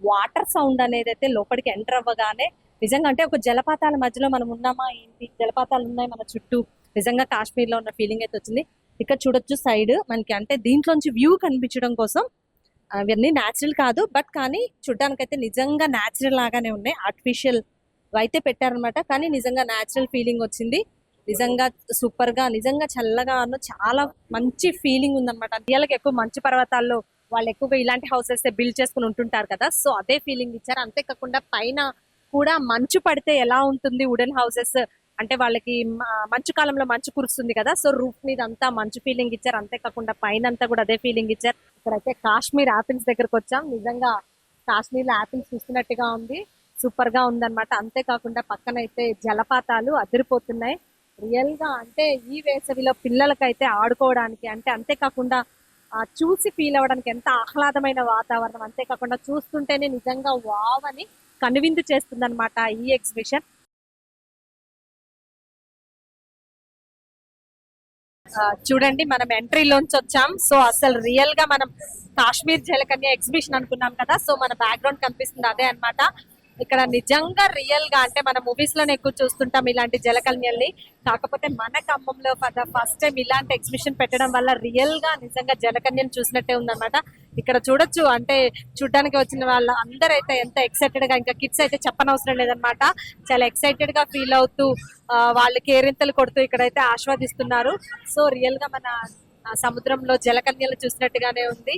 Water sound అనేది అయితే లోపలికి ఎంటర్ అవ్వగానే నిజంగా అంటే ఒక జలపాతాల మధ్యలో మనం ఉన్నామా ఏంటి, జలపాతాలు ఉన్నాయి మన చుట్టూ, నిజంగా కాశ్మీర్ లో ఉన్న ఫీలింగ్ అయితే వచ్చింది. ఇక్కడ చూడొచ్చు సైడ్ మనకి, అంటే దీంట్లోంచి వ్యూ కనిపించడం కోసం అవన్నీ న్యాచురల్ కాదు, బట్ కానీ చూడ్డానికి అయితే నిజంగా న్యాచురల్ లాగానే ఉన్నాయి. ఆర్టిఫిషియల్ అయితే పెట్టారనమాట, కానీ నిజంగా న్యాచురల్ ఫీలింగ్ వచ్చింది. నిజంగా సూపర్ గా, నిజంగా చల్లగా చాలా మంచి ఫీలింగ్ ఉందన్నమాట. రియల్గా ఎక్కువ మంచు పర్వతాల్లో వాళ్ళు ఎక్కువగా ఇలాంటి హౌసెస్ బిల్డ్ చేసుకుని ఉంటుంటారు కదా, సో అదే ఫీలింగ్ ఇచ్చారు. అంతేకాకుండా పైన కూడా మంచు పడితే ఎలా ఉంటుంది వుడెన్ హౌసెస్, అంటే వాళ్ళకి మంచు కాలంలో మంచు కురుస్తుంది కదా, సో రూఫ్ మీద అంతా మంచు ఫీలింగ్ ఇచ్చారు. అంతేకాకుండా పైన అంతా కూడా అదే ఫీలింగ్ ఇచ్చారు. ఇక్కడైతే కాశ్మీర్ ఆపిల్స్ దగ్గరకు వచ్చాం. నిజంగా కాశ్మీర్ లో ఆపిల్స్ చూస్తున్నట్టుగా ఉంది, సూపర్ గా ఉందన్నమాట. అంతేకాకుండా పక్కన అయితే జలపాతాలు అదిరిపోతున్నాయి రియల్ గా. అంటే ఈ వేసవిలో పిల్లలకైతే ఆడుకోవడానికి, అంటే అంతేకాకుండా చూసి ఫీల్ అవ్వడానికి ఎంత ఆహ్లాదమైన వాతావరణం, అంతేకాకుండా చూస్తుంటేనే నిజంగా వావ్ అని కనువిందు చేస్తుంది అనమాట ఈ ఎగ్జిబిషన్. చూడండి, మనం ఎంట్రీలోంచి వచ్చాం. సో అసలు రియల్ గా మనం కాశ్మీర్ జలకన్య ఎగ్జిబిషన్ అనుకున్నాం కదా, సో మన బ్యాక్గ్రౌండ్ కనిపిస్తుంది అదే అన్నమాట. ఇక్కడ నిజంగా రియల్ గా, అంటే మన మూవీస్ లోనే ఎక్కువ చూస్తుంటాం ఇలాంటి జలకన్యల్ని, కాకపోతే మన ఖమ్మంలో ఫస్ట్ టైం ఇలాంటి ఎగ్జిబిషన్ పెట్టడం వల్ల రియల్ గా నిజంగా జలకన్యను చూసినట్టే ఉందన్నమాట. ఇక్కడ చూడొచ్చు, అంటే చూడడానికి వచ్చిన వాళ్ళు అందరైతే ఎంత ఎక్సైటెడ్ గా, ఇంకా కిడ్స్ అయితే చెప్పనవసరం లేదనమాట, చాలా ఎక్సైటెడ్ గా ఫీల్ అవుతూ వాళ్ళు కేరింతలు కొడుతూ ఇక్కడైతే ఆస్వాదిస్తున్నారు. సో రియల్ గా మన సముద్రంలో జలకన్యలు చూసినట్టుగానే ఉంది.